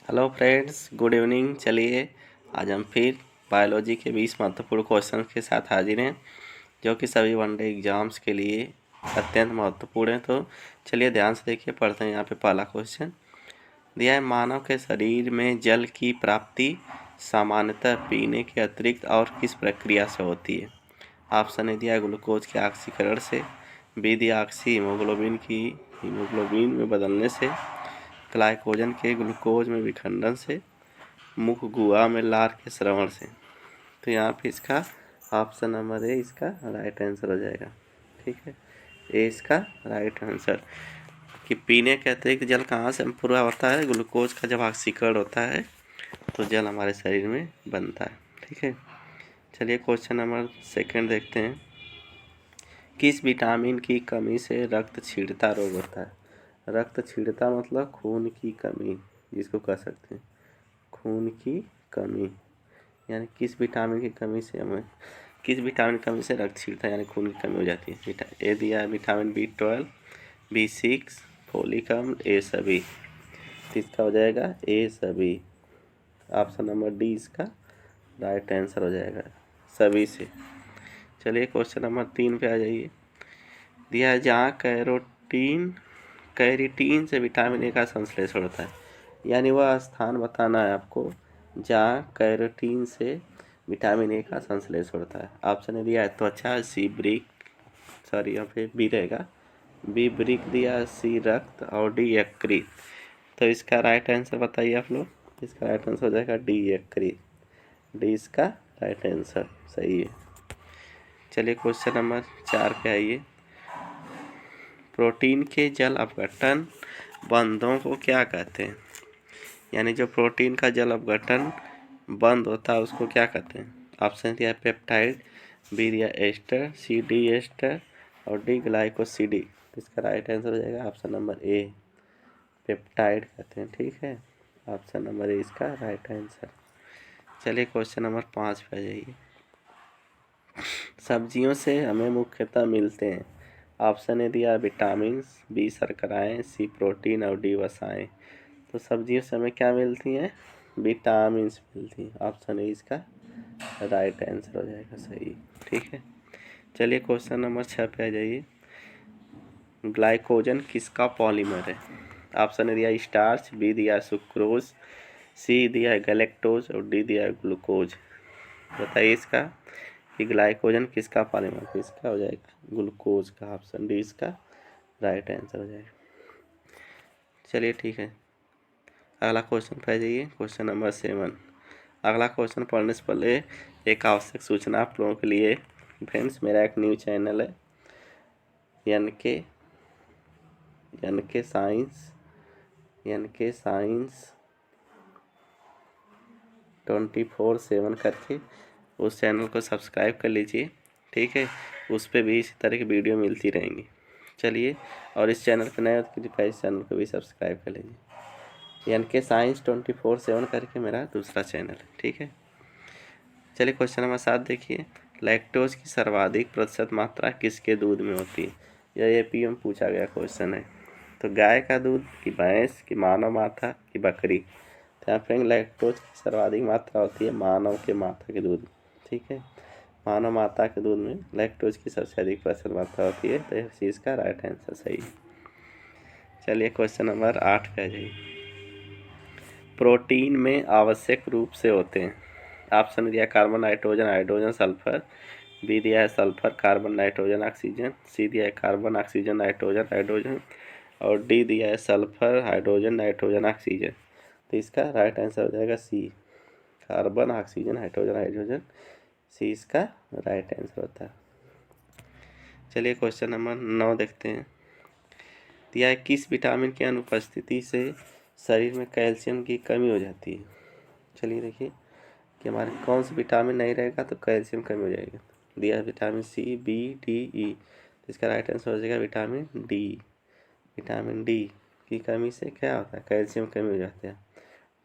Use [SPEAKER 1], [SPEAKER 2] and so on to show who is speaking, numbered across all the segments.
[SPEAKER 1] Hello friends, good evening. चलिए आज हम फिर बायोलॉजी के 20 महत्वपूर्ण क्वेश्चन के साथ हाजिर हैं, जो कि सभी वनडे एग्जाम्स के लिए अत्यंत महत्वपूर्ण है। तो चलिए ध्यान से देखिए, पढ़ते हैं। यहाँ पे पहला क्वेश्चन दिया है, मानव के शरीर में जल की प्राप्ति सामान्यतः पीने के अतिरिक्त और किस प्रक्रिया से होती है? ऑप्शन ए दिया है ग्लूकोज के ऑक्सीकरण से, बी दिया ऑक्सी हीमोग्लोबिन में बदलने से, ग्लाइकोजन के ग्लूकोज में विखंडन से, मुख गुहा में लार के श्रवण से। तो यहाँ पे इसका ऑप्शन नंबर ए इसका राइट आंसर हो जाएगा। ठीक है, ए इसका राइट आंसर। कि पीने के अतिरिक्त जल कहाँ से पूरा होता है? ग्लूकोज का जब ऑक्सीकरण होता है तो जल हमारे शरीर में बनता है। ठीक है, चलिए क्वेश्चन नंबर सेकंड देखते हैं। किस विटामिन की कमी से रक्तक्षीणता रोग होता है? रक्तक्षीणता मतलब खून की कमी, जिसको कह सकते हैं खून की कमी। यानी किस विटामिन की कमी से रक्तक्षीणता यानी खून की कमी हो जाती है? ए दिया है विटामिन B12, B6, फोलिक अम्ल, ए सभी। तो इसका हो जाएगा ए सभी। ऑप्शन नंबर डी इसका राइट आंसर हो जाएगा, सभी से। चलिए क्वेश्चन नंबर 3 पे आ जाइए। दिया है, जहाँ कैरेटीन से विटामिन ए का संश्लेषण होता है। यानी वह स्थान बताना है आपको जहाँ कैरोटीन से विटामिन ए का संश्लेषण होता है। ऑप्शन दिया है त्वचा, यहाँ पे बी रहेगा, बी वृक्क दिया, सी रक्त और डी यकृत। तो इसका राइट आंसर बताइए आप लोग। इसका राइट आंसर हो जाएगा डी यकृत। डी इसका राइट आंसर सही है। चलिए क्वेश्चन नंबर 4 पे आइए। प्रोटीन के जल अपघटन बंधों को क्या कहते हैं? यानी जो प्रोटीन का जल अपघटन बंद होता है उसको क्या कहते हैं? ऑप्शन दिया है पेप्टाइड, बी दिया एस्टर, सी डी एस्टर और डी ग्लाइकोसिडी। इसका राइट आंसर हो जाएगा ऑप्शन नंबर ए, पेप्टाइड कहते हैं। ठीक है, ऑप्शन नंबर ए इसका राइट आंसर। चलिए क्वेश्चन नंबर 5 पे आ जाइए। सब्जियों से हमें मुख्यतः मिलते हैं। ऑप्शन ए दिया विटामिन, बी शर्कराएँ, सी प्रोटीन और डी वसाएँ। तो सब्जियों से हमें क्या मिलती हैं? विटामिन मिलती हैं। ऑप्शन ए इसका राइट आंसर हो जाएगा सही। ठीक है, चलिए क्वेश्चन नंबर 6 पे आ जाइए। ग्लाइकोजन किसका पॉलीमर है? ऑप्शन ए दिया स्टार्च, बी दिया सुक्रोज, सी दिया है गैलेक्टोज और डी दिया है ग्लूकोज। बताइए इसका कि ग्लाइकोजन किसका पॉलीमर है? इसका हो जाएगा ग्लूकोज का। ऑप्शन डी इसका राइट आंसर हो जाएगा। चलिए ठीक है, अगला क्वेश्चन पे आ जाइए, क्वेश्चन नंबर 7। अगला क्वेश्चन पढ़ने से पहले एक आवश्यक सूचना आप लोगों के लिए। फ्रेंड्स, मेरा एक न्यू चैनल है एन के साइंस 24/7 करके उस चैनल को सब्सक्राइब कर लीजिए। ठीक है, उस पर भी इसी तरह की वीडियो मिलती रहेंगी। चलिए, और इस चैनल पर नए हो तो कृपया इस चैनल को भी सब्सक्राइब कर लीजिए। एन के साइंस 24/7 करके मेरा दूसरा चैनल है। ठीक है, चलिए क्वेश्चन नंबर 7 देखिए। लैक्टोज की सर्वाधिक प्रतिशत मात्रा किसके दूध में होती है? यह एपीएम पूछा गया क्वेश्चन है। तो गाय का दूध की भैंस की मानव माता की बकरी? तो यहाँ पर लैक्टोज की सर्वाधिक मात्रा होती है मानव के माता के दूध। ठीक है, मानव माता के दूध में लैक्टोज की सबसे अधिक प्रतिशत मात्रा होती है। तो इस चीज़ का राइट आंसर सही है। चलिए क्वेश्चन नंबर 8 पे आ जाइए। प्रोटीन में आवश्यक रूप से होते हैं। ऑप्शन दिया carbon, nitrogen, hydrogen, sulphur, B दिया है sulphur, carbon, nitrogen, oxygen, C दिया है कार्बन, ऑक्सीजन, नाइट्रोजन, हाइड्रोजन और डी दिया है सल्फर, हाइड्रोजन, नाइट्रोजन, ऑक्सीजन। तो इसका राइट आंसर हो जाएगा सी, कार्बन, ऑक्सीजन, हाइड्रोजन, हाइड्रोजन। सी इसका राइट आंसर होता है। चलिए क्वेश्चन नंबर 9 देखते हैं। दिया है, किस विटामिन की अनुपस्थिति से शरीर में कैल्शियम की कमी हो जाती है? चलिए देखिए कि हमारे कौन सा विटामिन नहीं रहेगा तो कैल्शियम कमी हो जाएगी। दिया है विटामिन सी, बी, डी, ई। तो इसका राइट आंसर हो जाएगा विटामिन डी। विटामिन डी की कमी से क्या होता है? कैल्शियम कमी हो जाता है।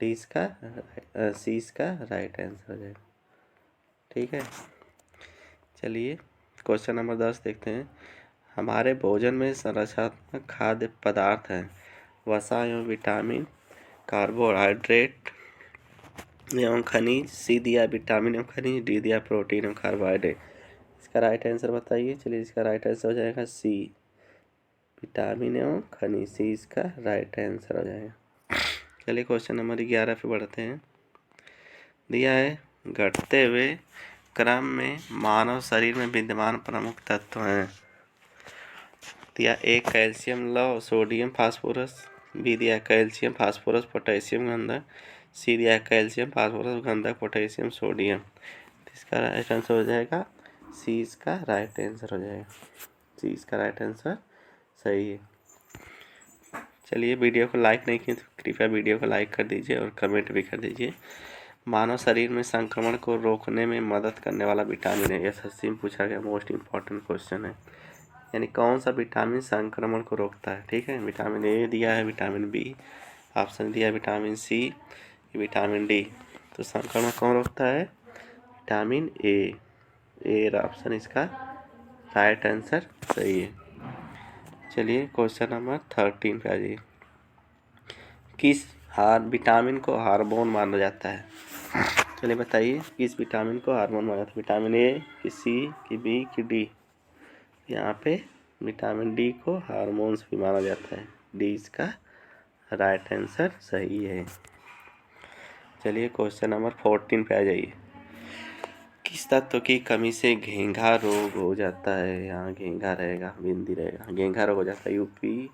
[SPEAKER 1] डी इसका सी इसका राइट आंसर हो जाएगा। ठीक है, चलिए क्वेश्चन नंबर 10 देखते हैं। हमारे भोजन में संरचनात्मक खाद्य पदार्थ हैं, वसा एवं विटामिन कार्बोहाइड्रेट एवं खनिज, सी दिया विटामिन एवं खनिज, डी दिया प्रोटीन एवं कार्बोहाइड्रेट। इसका राइट आंसर बताइए। चलिए इसका राइट आंसर हो जाएगा सी, विटामिन एवं खनिज। सी इसका राइट आंसर हो जाएगा। चलिए क्वेश्चन नंबर 11 पे बढ़ते हैं। दिया है घटते हुए क्रम में मानव शरीर में विद्यमान प्रमुख तत्व हैं। दिया ए कैल्शियम, लौह, सोडियम, फास्फोरस। बी दिया कैल्शियम, फास्फोरस, पोटेशियम, गंधक। सी दिया कैल्शियम, फास्फोरस, गंधक, पोटेशियम, सोडियम। तो इसका राइट आंसर हो जाएगा सी, इसका राइट आंसर हो जाएगा। सी इसका राइट आंसर सही है। चलिए वीडियो को लाइक नहीं किए तो कृपया वीडियो को लाइक कर दीजिए और कमेंट भी कर दीजिए। मानव शरीर में संक्रमण को रोकने में मदद करने वाला विटामिन है। एसएससी में पूछा गया मोस्ट इम्पॉर्टेंट क्वेश्चन है। यानी कौन सा विटामिन संक्रमण को रोकता है। ठीक है, विटामिन ए दिया है, विटामिन बी, ऑप्शन दिया विटामिन सी, विटामिन डी। तो संक्रमण कौन रोकता है? Vitamin A. ए ऑप्शन इसका राइट आंसर सही है। चलिए क्वेश्चन नंबर 13 पे आ जाइए। किस विटामिन को हार्मोन माना जाता है? चलिए बताइए किस विटामिन को हार्मोन माना जाता है। विटामिन ए कि सी कि बी कि डी? यहाँ पे विटामिन डी को हार्मोन्स भी माना जाता है। डी इसका राइट आंसर सही है। चलिए क्वेश्चन नंबर 14 पे आ जाइए। किस तत्व की कमी से घेंघा रोग हो जाता है? यहाँ घेंघा रहेगा, बिंदी रहेगा। घेंघा रोग हो जाता है। यूपी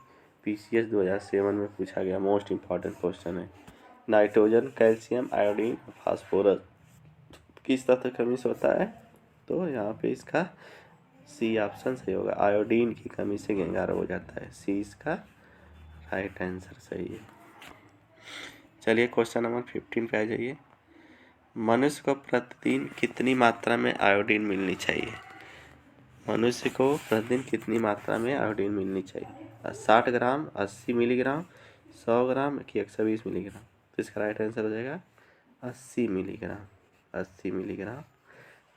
[SPEAKER 1] पीसीएस 2007 में पूछा गया मोस्ट इम्पॉर्टेंट क्वेश्चन है। नाइट्रोजन, कैल्शियम, आयोडीन, फास्फोरस किस तत्व की कमी से होता है? तो यहाँ पे इसका सी ऑप्शन सही होगा। आयोडीन की कमी से घेंघा रोग हो जाता है। सी इसका राइट आंसर सही है। चलिए क्वेश्चन नंबर 15 पे आ जाइए। मनुष्य को प्रतिदिन कितनी मात्रा में आयोडीन मिलनी चाहिए? मनुष्य को प्रतिदिन कितनी मात्रा में आयोडीन मिलनी चाहिए? 60 ग्राम, 80 मिलीग्राम, 100 ग्राम कि 120 मिलीग्राम? तो इसका राइट आंसर हो जाएगा 80 मिलीग्राम। 80 मिलीग्राम।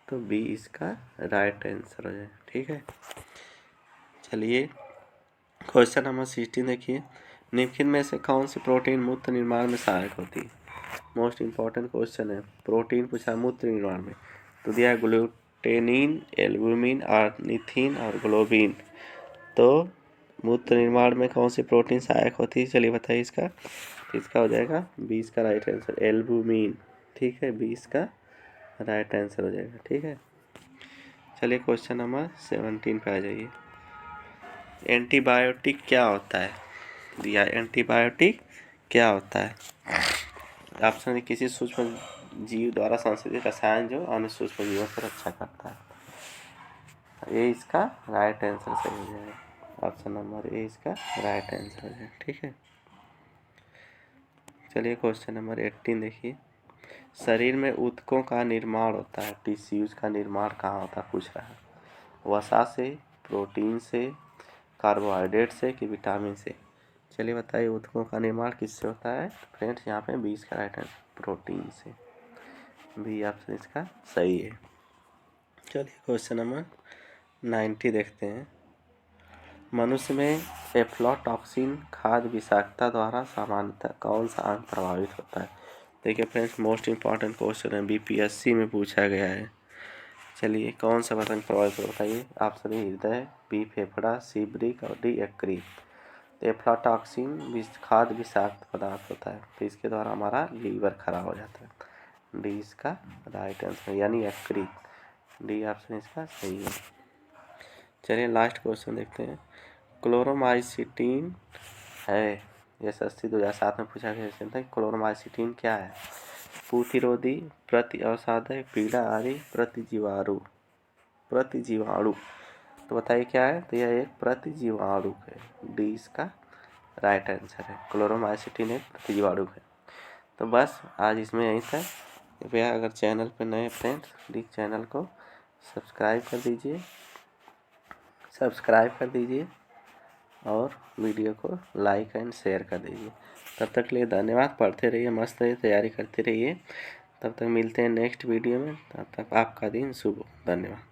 [SPEAKER 1] तो बी इसका राइट आंसर हो जाएगा। ठीक है, चलिए क्वेश्चन नंबर 16 देखिए। निम्नलिखित में से कौन सी प्रोटीन मूत्र निर्माण में सहायक होती है? मोस्ट इम्पॉर्टेंट क्वेश्चन है। प्रोटीन पूछा मूत्र निर्माण में, तो दिया ग्लूटेनिन, एल्बुमिन, ऑर्निथिन और ग्लोबिन। तो मूत्र निर्माण में कौन सी प्रोटीन सहायक होती है? चलिए बताइए इसका। तो इसका हो जाएगा बी इसका राइट आंसर, एल्बुमिन। ठीक है, बी इसका राइट आंसर हो जाएगा। ठीक है, चलिए क्वेश्चन नंबर 17 पे आ जाइए। एंटीबायोटिक क्या होता है? दिया एंटीबायोटिक क्या होता है? ऑप्शन है किसी सूक्ष्म जीव द्वारा संश्लेषित रसायन जो अन्य सूक्ष्म जीवों पर रक्षा करता है। ये इसका राइट आंसर सही हो जाएगा। ऑप्शन नंबर ए इसका राइट आंसर हो जाएगा। ठीक है, चलिए क्वेश्चन नंबर 18 देखिए। शरीर में ऊतकों का निर्माण होता है, टिश्यूज का निर्माण कहाँ होता है पूछ रहा है। वसा से, प्रोटीन से, कार्बोहाइड्रेट से कि विटामिन से? चलिए बताइए ऊतकों का निर्माण किससे होता है? फ्रेंड्स यहाँ पे बी इसका राइट आंसर, प्रोटीन से। बी ऑप्शन इसका सही है। चलिए क्वेश्चन नंबर 90 देखते हैं। मनुष्य में एफ्लाटॉक्सिन खाद्य विषाक्तता द्वारा सामान्यतः कौन सा अंग प्रभावित होता है? देखिए फ्रेंड्स मोस्ट इम्पॉर्टेंट क्वेश्चन है, बीपीएससी में पूछा गया है। चलिए कौन सा अंग प्रभावित होता है? ये ऑप्शन ए हृदय, बी फेफड़ा, सी वृक्क और डी यकृत। तो एफ्लाटॉक्सिन खाद्य विषाक्त पदार्थ होता है, तो इसके द्वारा हमारा लीवर खराब हो जाता है। डी इसका राइट आंसर यानी यकृत। डी ऑप्शन इसका सही है। चलिए लास्ट क्वेश्चन देखते हैं। क्लोरोमाइसिटीन है, एसएससी 2007 में पूछा गया था। क्लोरोमाइसिटीन क्या है? प्रतिरोधी, प्रति अवसादक, पीड़ाहारी, प्रतिजीवाणु। प्रतिजीवाणु, तो बताइए क्या है? तो यह एक प्रतिजीवाणु है। डी इसका राइट आंसर है। क्लोरोमाइसिटीन एक प्रतिजीवाणु है। तो बस आज इसमें यहीं तक। कृपया अगर चैनल पर नए फ्रेंड्स प्लीज़ चैनल को सब्सक्राइब कर दीजिए और वीडियो को लाइक एंड शेयर कर दीजिए। तब तक के लिए धन्यवाद। पढ़ते रहिए, मस्त रहिए, तैयारी करते रहिए। तब तक मिलते हैं नेक्स्ट वीडियो में। तब तक आपका दिन शुभ हो। धन्यवाद।